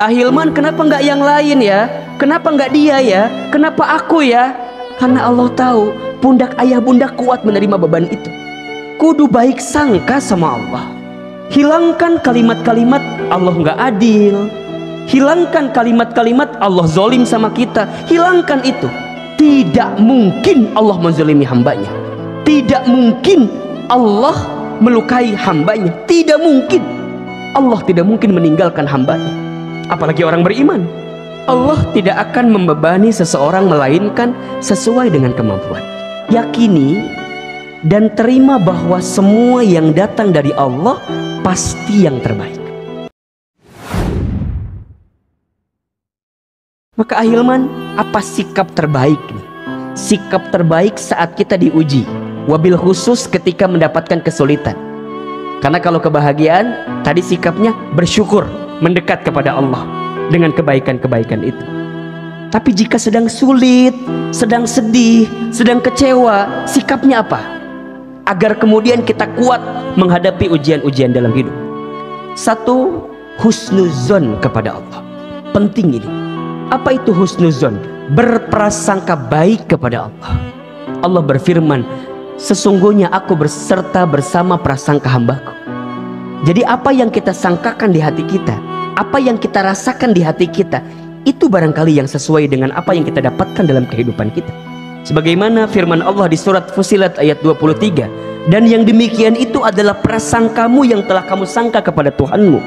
Ahilman, kenapa nggak yang lain ya? Kenapa nggak dia ya? Kenapa aku ya? Karena Allah tahu pundak ayah bunda kuat menerima beban itu. Kudu baik sangka sama Allah. Hilangkan kalimat-kalimat Allah nggak adil. Hilangkan kalimat-kalimat Allah zolim sama kita. Hilangkan itu. Tidak mungkin Allah menzalimi hambanya. Tidak mungkin Allah melukai hambanya. Tidak mungkin. Allah tidak mungkin meninggalkan hambanya. Apalagi orang beriman. Allah tidak akan membebani seseorang melainkan sesuai dengan kemampuan. Yakini dan terima bahwa semua yang datang dari Allah pasti yang terbaik. Maka ahilman, apa sikap terbaik nih? Sikap terbaik saat kita diuji, wabil khusus ketika mendapatkan kesulitan. Karena kalau kebahagiaan, tadi sikapnya bersyukur, mendekat kepada Allah dengan kebaikan-kebaikan itu. Tapi jika sedang sulit, sedang sedih, sedang kecewa, sikapnya apa? Agar kemudian kita kuat menghadapi ujian-ujian dalam hidup. Satu, husnuzon kepada Allah. Penting ini. Apa itu husnuzon? Berprasangka baik kepada Allah. Allah berfirman, sesungguhnya aku berserta bersama prasangka hambaku. Jadi apa yang kita sangkakan di hati kita, apa yang kita rasakan di hati kita, itu barangkali yang sesuai dengan apa yang kita dapatkan dalam kehidupan kita. Sebagaimana firman Allah di surat Fussilat ayat 23, dan yang demikian itu adalah prasangkamu yang telah kamu sangka kepada Tuhanmu.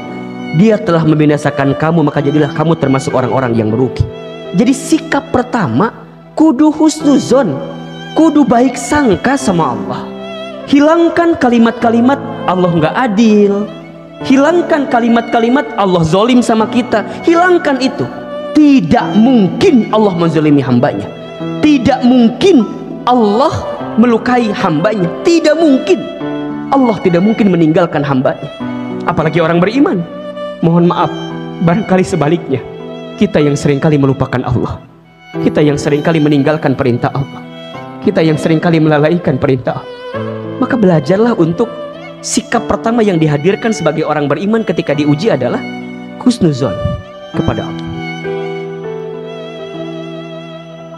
Dia telah membinasakan kamu, maka jadilah kamu termasuk orang-orang yang merugi. Jadi sikap pertama, kudu husnuzon, kudu baik sangka sama Allah. Hilangkan kalimat-kalimat Allah nggak adil. Hilangkan kalimat-kalimat Allah zolim sama kita. Hilangkan itu. Tidak mungkin Allah menzalimi hambanya. Tidak mungkin Allah melukai hambanya. Tidak mungkin. Allah tidak mungkin meninggalkan hambanya. Apalagi orang beriman. Mohon maaf, barangkali sebaliknya, kita yang seringkali melupakan Allah. Kita yang seringkali meninggalkan perintah Allah. Kita yang seringkali melalaikan perintah Allah. Maka belajarlah untuk sikap pertama yang dihadirkan sebagai orang beriman ketika diuji adalah husnuzon kepada Allah.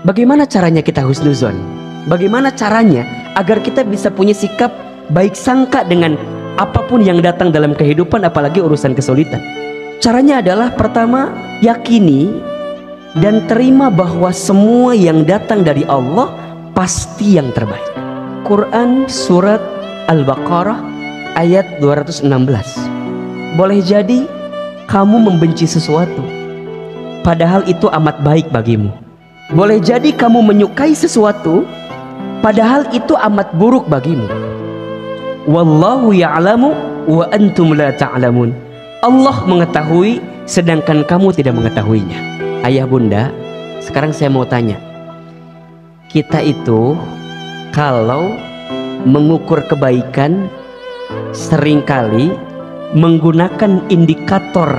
Bagaimana caranya kita husnuzon? Bagaimana caranya agar kita bisa punya sikap baik sangka dengan apapun yang datang dalam kehidupan, apalagi urusan kesulitan? Caranya adalah pertama, yakini dan terima bahwa semua yang datang dari Allah pasti yang terbaik. Quran surat Al-Baqarah ayat 216. Boleh jadi kamu membenci sesuatu, padahal itu amat baik bagimu. Boleh jadi kamu menyukai sesuatu, padahal itu amat buruk bagimu. Wallahu ya'lamu wa antum la ta'lamun. Allah mengetahui sedangkan kamu tidak mengetahuinya. Ayah bunda, sekarang saya mau tanya, kita itu kalau mengukur kebaikan seringkali menggunakan indikator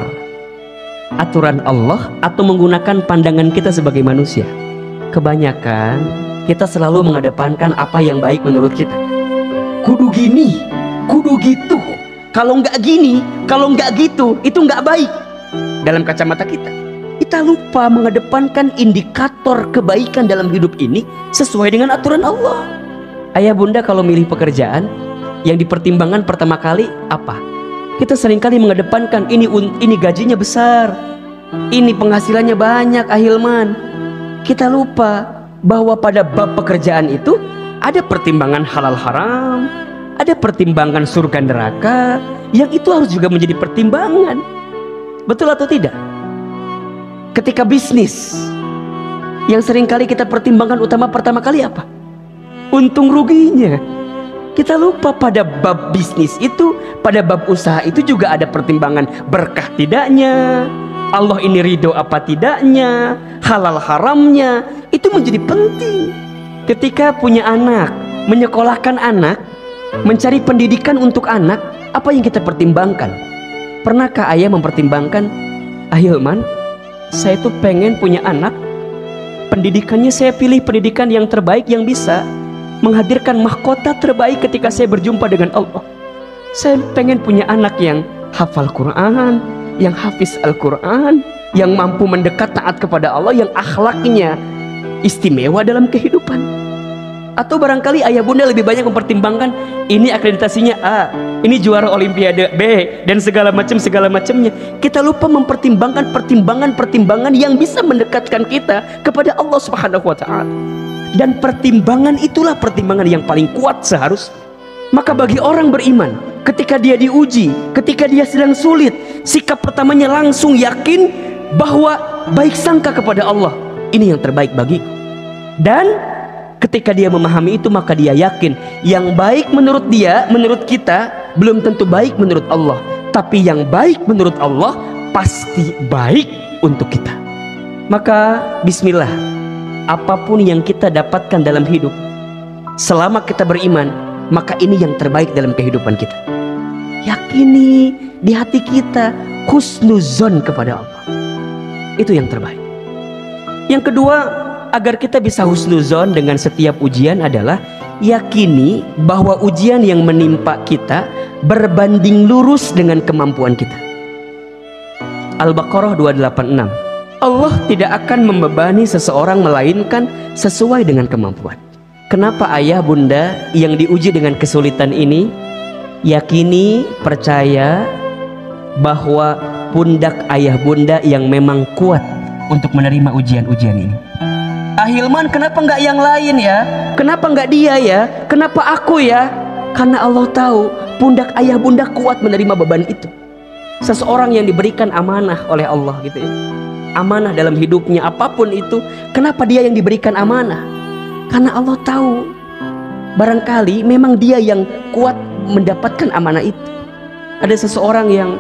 aturan Allah atau menggunakan pandangan kita sebagai manusia? Kebanyakan kita selalu mengedepankan apa yang baik menurut kita. Kudu gini, kudu gitu. Kalau nggak gini, kalau nggak gitu, itu nggak baik. Dalam kacamata kita, kita lupa mengedepankan indikator kebaikan dalam hidup ini sesuai dengan aturan Allah. Ayah bunda kalau milih pekerjaan, yang dipertimbangkan pertama kali apa? Kita seringkali mengedepankan ini gajinya besar, ini penghasilannya banyak, ahilman. Kita lupa bahwa pada bab pekerjaan itu ada pertimbangan halal haram, ada pertimbangan surga neraka, yang itu harus juga menjadi pertimbangan. Betul atau tidak? Ketika bisnis, yang seringkali kita pertimbangkan utama pertama kali apa? Untung ruginya. Kita lupa pada bab bisnis itu, pada bab usaha itu juga ada pertimbangan berkah tidaknya, Allah ini ridho apa tidaknya, halal haramnya. Itu menjadi penting. Ketika punya anak, menyekolahkan anak, mencari pendidikan untuk anak, apa yang kita pertimbangkan? Pernahkah ayah mempertimbangkan, ahilman, saya tuh pengen punya anak, pendidikannya saya pilih pendidikan yang terbaik yang bisa menghadirkan mahkota terbaik ketika saya berjumpa dengan Allah. Saya pengen punya anak yang hafal Quran, yang hafiz Al-Quran, yang mampu mendekat taat kepada Allah, yang akhlaknya istimewa dalam kehidupan. Atau barangkali ayah bunda lebih banyak mempertimbangkan ini akreditasinya A, ini juara olimpiade B, dan segala macamnya. Kita lupa mempertimbangkan pertimbangan yang bisa mendekatkan kita kepada Allah Subhanahu wa Ta'ala. Dan pertimbangan itulah pertimbangan yang paling kuat seharusnya. Maka bagi orang beriman, ketika dia diuji, ketika dia sedang sulit, sikap pertamanya langsung yakin bahwa baik sangka kepada Allah, ini yang terbaik bagiku. Dan ketika dia memahami itu, maka dia yakin yang baik menurut dia, menurut kita, belum tentu baik menurut Allah. Tapi yang baik menurut Allah pasti baik untuk kita. Maka bismillah, apapun yang kita dapatkan dalam hidup, selama kita beriman, maka ini yang terbaik dalam kehidupan kita. Yakini di hati kita husnuzon kepada Allah, itu yang terbaik. Yang kedua, agar kita bisa husnuzon dengan setiap ujian adalah yakini bahwa ujian yang menimpa kita berbanding lurus dengan kemampuan kita. Al-Baqarah 286. Allah tidak akan membebani seseorang melainkan sesuai dengan kemampuan. Kenapa ayah bunda yang diuji dengan kesulitan ini yakini, percaya bahwa pundak ayah bunda yang memang kuat untuk menerima ujian-ujian ini. Hilman, kenapa nggak yang lain ya? Kenapa nggak dia ya? Kenapa aku ya? Karena Allah tahu pundak ayah bunda kuat menerima beban itu. Seseorang yang diberikan amanah oleh Allah gitu ya, amanah dalam hidupnya apapun itu, kenapa dia yang diberikan amanah? Karena Allah tahu barangkali memang dia yang kuat mendapatkan amanah itu. Ada seseorang yang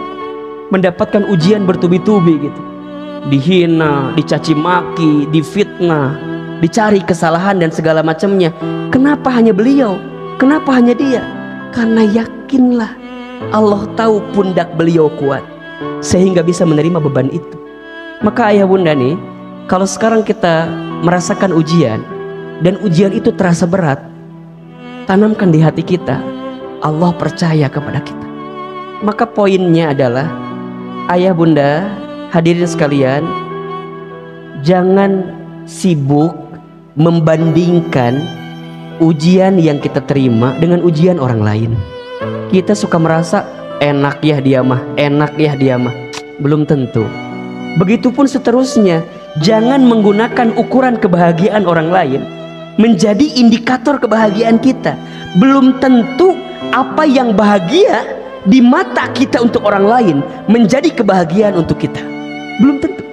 mendapatkan ujian bertubi-tubi gitu, dihina, dicaci maki, difitnah, dicari kesalahan dan segala macamnya. Kenapa hanya beliau? Kenapa hanya dia? Karena yakinlah Allah tahu pundak beliau kuat sehingga bisa menerima beban itu. Maka ayah bunda nih, kalau sekarang kita merasakan ujian dan ujian itu terasa berat, tanamkan di hati kita Allah percaya kepada kita. Maka poinnya adalah, ayah bunda hadirin sekalian, jangan sibuk membandingkan ujian yang kita terima dengan ujian orang lain. Kita suka merasa enak ya dia mah, enak ya dia mah. Belum tentu. Begitupun seterusnya, jangan menggunakan ukuran kebahagiaan orang lain menjadi indikator kebahagiaan kita. Belum tentu apa yang bahagia di mata kita untuk orang lain menjadi kebahagiaan untuk kita. Belum tentu.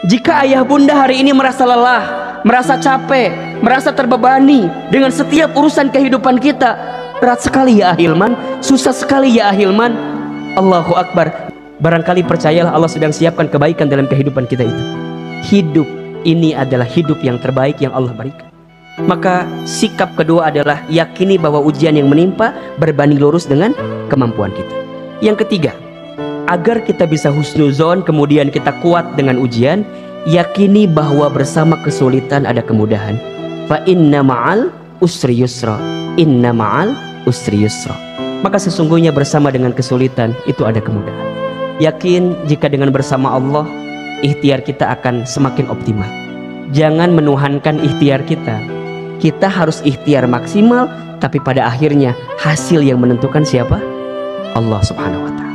Jika ayah bunda hari ini merasa lelah, merasa capek, merasa terbebani dengan setiap urusan kehidupan kita, berat sekali ya Ahilman, susah sekali ya Ahilman, Allahu Akbar, barangkali percayalah Allah sedang siapkan kebaikan dalam kehidupan kita itu. Hidup ini adalah hidup yang terbaik yang Allah berikan. Maka sikap kedua adalah yakini bahwa ujian yang menimpa berbanding lurus dengan kemampuan kita. Yang ketiga, agar kita bisa husnuzon kemudian kita kuat dengan ujian, yakini bahwa bersama kesulitan ada kemudahan. Fa inna ma'al usri yusra, inna ma'al usri yusra. Maka sesungguhnya bersama dengan kesulitan itu ada kemudahan. Yakin jika dengan bersama Allah, ikhtiar kita akan semakin optimal. Jangan menuhankan ikhtiar kita. Kita harus ikhtiar maksimal, tapi pada akhirnya hasil yang menentukan siapa? Allah Subhanahu wa Ta'ala.